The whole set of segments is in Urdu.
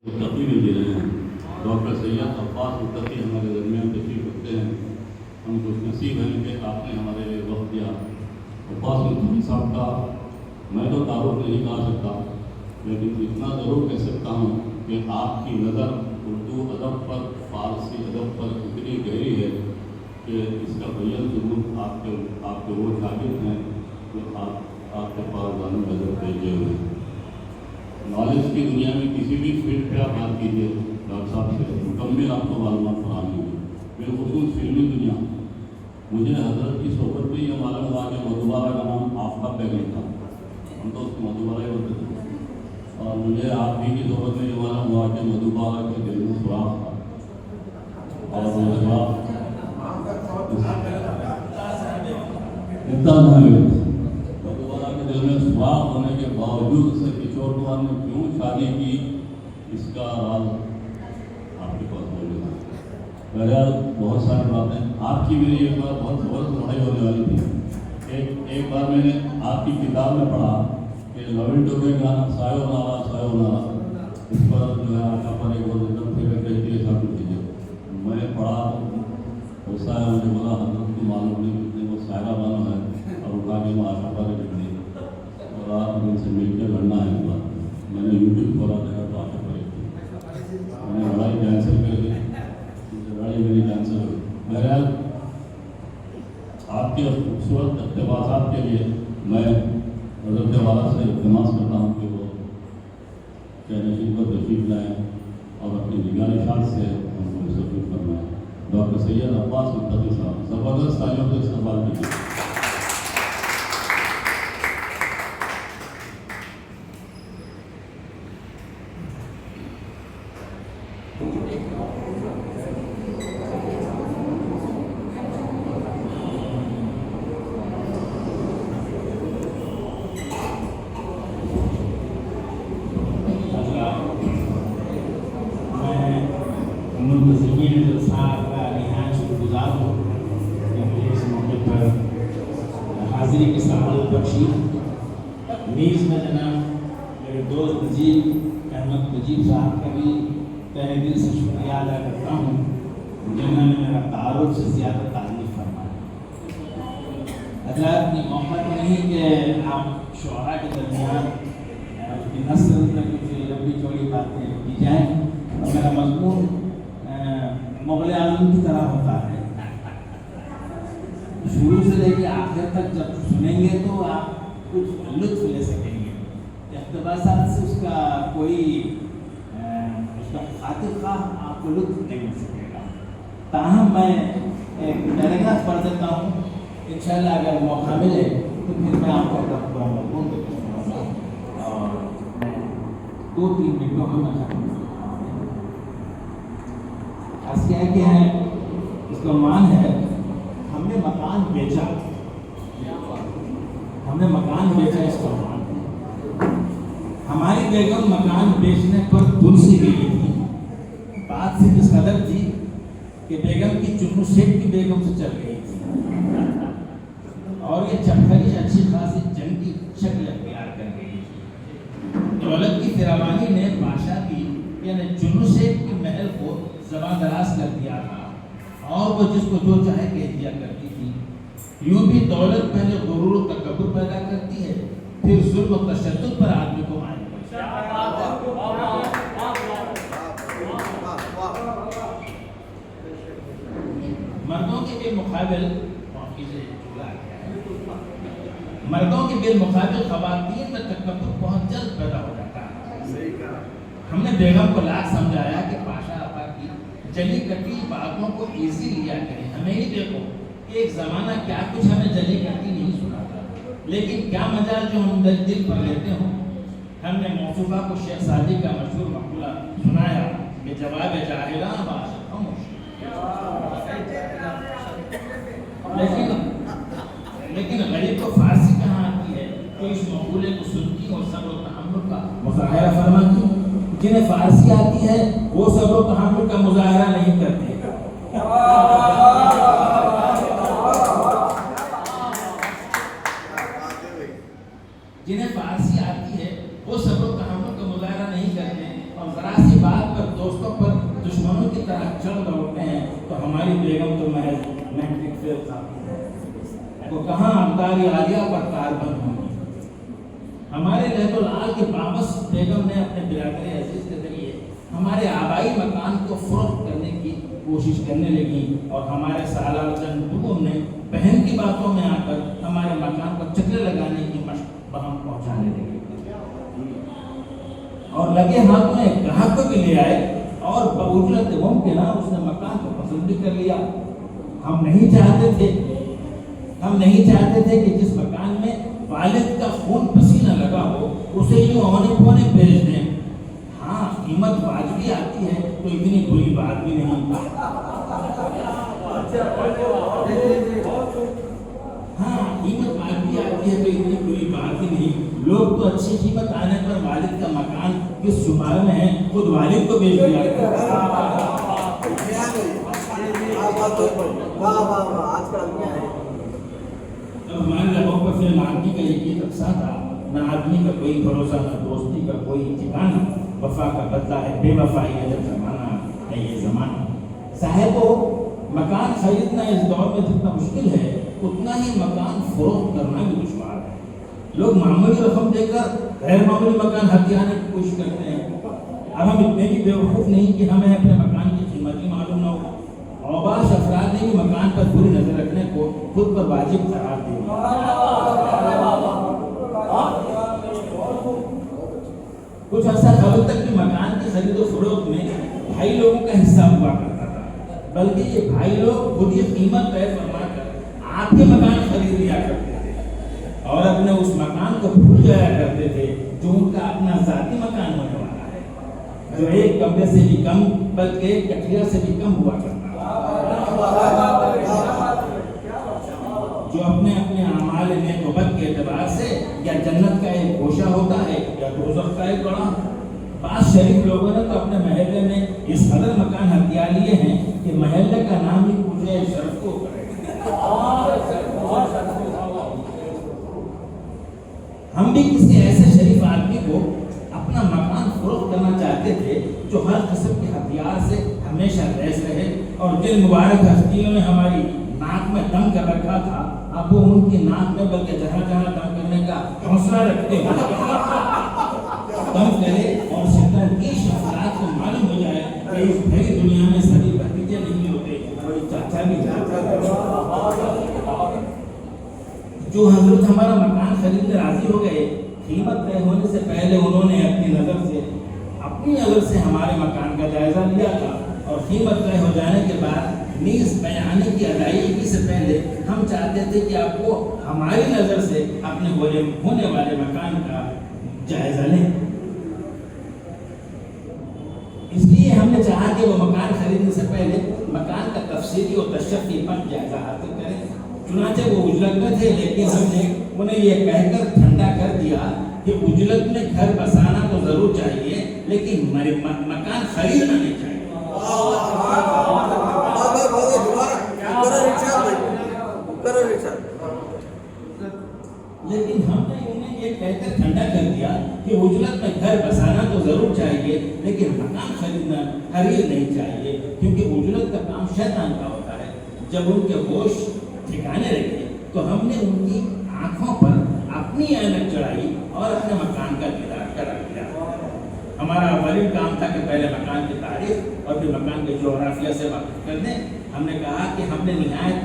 متقی بھی دے رہے ہیں. ڈاکٹر سید عباس متقی ہمارے درمیان تشریف رکھتے ہیں. ہم خوش نصیب ہیں کہ آپ نے ہمارے لیے وقت دیا. عباس متقی صاحب کا میں تو تعارف نہیں کر سکتا، لیکن اتنا ضرور کہہ سکتا ہوں کہ آپ کی نظر اردو ادب پر، فارسی ادب پر اتنی گہری ہے کہ اس کا بیان ضرور آپ کے وہ شاگرد ہیں جو آپ کے پاس دانو نظر بھیجے ہوئے ہیں. نالج کی دنیا میں کسی بھی فیلڈ پہ آپ بات کیجیے ڈاکٹر صاحب سے مکمل آپ کو معلومات فراہم ہوگی. بالخصوص فلمی دنیا. مجھے حضرت کی صحبت میں یہ معلوم ہوا کہ مدھوبالا کا نام آفتاب بیگم تھا، ہم تو اس کو مدھوبالا ہی بولتے تھے. اور مجھے آپ ہی کی صحبت میں یہ معلوم ہوا کہ مدھوبالا کے دل میں سراغ تھا، اور وہ سراغ مدھوبالا کے دل میں سراغ ہونے کے باوجود سے کشور کمار نے کیوں شادی کی، اس کا راز آپ کے پاس موجود ہے. بہرحال بہت ساری باتیں آپ کی میری ایک بار بہت زبردست لڑائی ہونے والی تھی. ایک بار میں نے آپ کی کتاب میں پڑھا کہ لوینڈو کے گانا سایو نارا اس پر جو ہے آقا پر ایک بہت ایک دم پھر کہتی ہے سب کچھ. میں پڑھا تو غصہ ہے، مجھے بولا حضرت کو معلوم نہیں کہ وہ سائرہ بانو ہے اور اٹھا کے وہ آقا پر لکھ دی اور آپ ان سے مل کے لڑنا ہے. اس بات میں نے یوٹیوب کھولا دیکھا تو آقا پر لکھ دی. میں نے لڑائی کینسل کر دی، لڑائی میری کینسل ہوئی. بہرحال آپ کے خوبصورت اقتباسات کے لیے میں حضرت والا سے التماس کرتا ہوں کہ وہ چینشن پر تشریف لائیں اور اپنی نگاہ نشاط سے ہم کو مستفید فرمائیں. ڈاکٹر سید عباس متقی صاحب زبردست تعلیموں سے استقبال کیجیے. حاضری کی سعادت بخشی. میز میں جناب میرے دوست نجیب احمد نجیب صاحب کا بھی تہہ دل سے شکریہ ادا کرتا ہوں جنہوں نے میرا تعارف سے زیادہ تعریف فرمایا. حضرات یہ موقع تو نہیں کہ آپ شعراء کے درمیان کی نثر میں کچھ لمبی چوڑی باتیں کی جائیں. میرا مضمون مغل اعظم کی طرح ہوتا ہے، شروع سے لے کے آخر تک جب سنیں گے تو آپ کچھ لطف لے سکیں گے. اقتباسات سے اس کا کوئی اس کا خاطر خواہ آپ کو لطف نہیں مل سکے گا. تاہم میں ایک پیراگراف پڑھ دیتا ہوں، انشاءاللہ اگر موقع ملے تو پھر میں آپ کو اپنا پورا مضمون بتاؤں گا اور 2-3 منٹوں میں ختم کروں گا. عرض کیا کہ ہے اس کا عنوان ہے ہم نے مکان بیچا. ہم نے مکان بیچا اس کا عنوان. ہماری بیگم مکان بیچنے پر دل سے گئی تھی. بات سے اس قدر تھی کہ بیگم کی چنو شیخ کی بیگم سے چل گئی تھی اور یہ چپکلی اچھی خاصی جنگ کی شکل اختیار کر گئی تھی. دولت کی فراوانی نے بادشاہ کی یعنی چنو شیخ کے محل کو زبان دراز کر دیا تھا اور وہ جس کو جو چاہے کہہ دیا کرتی تھی. یوں بھی دولت پہلے غرور و تکبر پیدا کرتی ہے، پھر ظلم و تشدد پر آدمی کو مائل کرتی ہے. مردوں کے بالمقابل مردوں کے بالمقابل خواتین میں تکبر بہت جلد پیدا ہو جاتا ہے. ہم نے بیگم کو لاکھ سمجھایا کہ پاشا آپا کی جلی کٹی باتوں کو ایزی لیا کریں. ہمیں ہی دیکھو ایک زمانہ کیا کچھ ہمیں جلی کٹی نہیں سنا تھا، لیکن کیا مجال جو ہم دل پر لیتے ہوں. ہم نے موصوفہ کو شیخ سعدی کا مشہور مقولہ سنایا کہ جواب جاہلاں باشد خاموش. لیکن غریب کو فارسی کہاں آتی ہے تو اس مقولے کو سنتی اور صبر و تحمل کا مظاہرہ فرماتی. جنہیں فارسی آتی ہے وہ صبر و تحمل کا مظاہرہ نہیں کرتے. جنہیں فارسی آتی ہے وہ صبر و تحمل کا مظاہرہ نہیں کرتے اور ذرا سی بات بیگم تو محض میٹرک فیل تھا، تو کہاں ابداری عالیہ پر کاربن ہوگی۔ ہمارے لہد العال کے بابس بیگم نے اپنے برادر عزیز کے ذریعے ہمارے آبائی مکان کو فروخت کرنے کی کوشش کرنے لگی، اور ہمارے سالار چند بیگم نے بہن کی باتوں میں آ کر ہمارے مکان کو چکر لگانے کی مشق بہم پہنچانے لگی، اور لگے ہاتھوں ایک گاہک کو بھی لے آئے، اور بوجلت ممکنہ اس نے مکان کو پسند بھی کر لیا۔ ہم نہیں چاہتے تھے کہ جس مکان میں والد کا خون پسینہ لگا ہو اسے یوں اونے پونے بیچ دیں۔ ہاں، قیمت واجبی آتی ہے تو اتنی بری بات بھی نہیں۔ لوگ تو اچھی قیمت آنے پر والد کا مکان کس شمار میں ہے خود والد کو بیچ دیا۔ ہمارے لوگوں پر پھر آدمی کا یقین رکھا تھا، نہ آدمی کا کوئی بھروسہ، نہ دوستی کا کوئی ٹھکانا، وفا کا بدلہ ہے بے وفائی ہے جب زمانہ ہے یہ زمانہ۔ صاحب مکان خریدنا اس دور میں جتنا مشکل ہے اتنا ہی مکان فروخت کرنا بھی دشوار ہے۔ لوگ معمولی رقم دے کر غیر معمولی مکان ہتھیانے کی کوشش کرتے ہیں۔ اب ہم اتنے بھی بیوقوف نہیں کہ ہمیں اپنے مکان کی قیمت ہی معلوم نہ ہو۔ اوباش افراد نے بھی مکان پر بری نظر رکھنے کو خود پر واجب قرار دیا۔ کچھ عرصہ قبل تک بھی مکان کی خرید و فروخت میں بھائی لوگوں کا حصہ ہوا کرتا تھا، بلکہ یہ بھائی لوگ خود یہ قیمت طے فرما کر آپ کے مکان خرید لیا کرتے تھے، اور اپنے اس مکان کو بھول جایا کرتے تھے جو ان کا اپنا ذاتی مکان ہونے والا ہے، جو ایک کمرے سے بھی کم بلکہ ایک کٹھیا سے بھی کم ہوا کرتا ہے، جو اپنے اعمال نیک و بد کے اعتبار سے یا جنت کا ایک گوشہ ہوتا ہے یا دوزخ کا ایک بڑا۔ بعض شریف لوگوں نے تو اپنے محلے میں اس قدر مکان ہتھیا لیے ہیں کہ محلے کا نام ہی مجھے شرف کو کرے۔ ہم بھی کسی ایسے شریف آدمی کو اپنا مکان فروخت کرنا چاہتے تھے جو ہر قسم کے ہتھیار سے ہمیشہ لیس رہے، اور جن مبارک ہستیوں نے ہماری ناک میں دم کر رکھا تھا اب وہ ان کی ناک میں بلکہ جہاں جہاں دم کرنے کا حوصلہ رکھتے ہوئے دم کرے، اور شیطانیش افراد کو معلوم ہو جائے کہ اس بھری دنیا میں سبھی بھتیجے نہیں ہوتے، بڑی چاچا بھی جو حضرت ہمارا مکان خریدنے راضی ہو گئے۔ قیمت طے ہونے سے پہلے انہوں نے اپنی نظر سے ہمارے مکان کا جائزہ لیا تھا، اور قیمت طے ہو جانے کے بعد نیز بیانے کی ادائیگی سے پہلے ہم چاہتے تھے کہ آپ کو ہماری نظر سے اپنے ہونے والے مکان کا جائزہ لیں۔ اس لیے ہم نے چاہا کہ وہ مکان خریدنے سے پہلے مکان کا تفصیلی اور تشریحی پن جائزہ حاصل کریں۔ چنانچہ وہ اجلت میں تھے، لیکن ہم نے انہیں یہ کہہ کر ٹھنڈا کر دیا کہ اجلت میں گھر بسانا تو ضرور چاہیے لیکن مکان خریدنا نہیں چاہیے۔ لیکن ہم نے انہیں یہ کہہ کر ٹھنڈا کر دیا کہ اجلت میں گھر بسانا تو ضرور چاہیے لیکن مکان خریدنا خرید نہیں چاہیے، کیونکہ اجلت کا کام شیطان کا ہوتا ہے۔ جب ان کے ہوش ٹھکانے لگے تو ہم نے ان کی آنکھوں پر اپنی اینک چڑھائی اور اپنے مکان کا دیدار کرا دیا۔ ہمارا اولین کام تھا کہ پہلے مکان کی تاریخ اور پھر مکان کے جغرافیہ سے واقف کر دیں۔ ہم نے کہا کہ ہم نے نہایت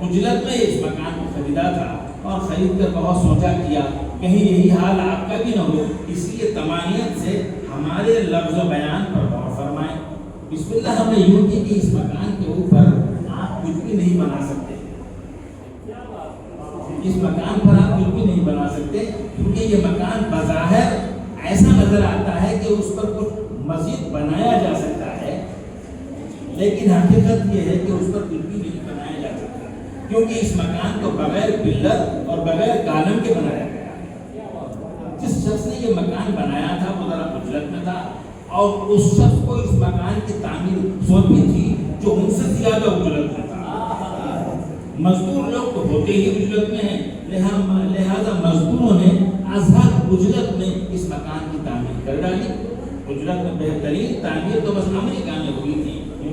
اجلت میں اس مکان کو خریدا تھا اور خرید کر بہت سوچا کیا کہیں یہی حال آپ کا بھی نہ ہو، اس لیے تمانیت سے ہمارے لفظ و بیان پر غور فرمائیں۔ بسم اللہ ہم نے یوں کی کہ اس مکان کے اوپر آپ کچھ بھی نہیں بنا سکتے، اس مکان پر آپ کچھ بھی نہیں بنا سکتے، کیونکہ یہ مکان بظاہر ایسا نظر آتا ہے کہ اس پر کچھ مزید بنایا جا سکتا ہے، لیکن حقیقت یہ ہے کہ اس پر کچھ بھی نہیں بنایا جا سکتا، کیونکہ اس مکان کو بغیر پلر اور بغیر کالم کے بنایا گیا۔ جس شخص نے یہ مکان بنایا تھا وہ ذرا اجلت میں تھا، اور اس شخص کو اس مکان کی تعمیر سونپی تھی جو ان سے زیادہ اجلت میں تھا۔ مزدور لوگ تو ہوتے ہی اجلت میں ہیں، لہذا مزدوروں نے ازحد اجلت میں اس مکان کی تعمیر کر ڈالی۔ اجلت میں بہترین تعمیر تو بس امریکہ میں ہوئی تھی،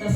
10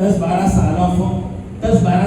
10-12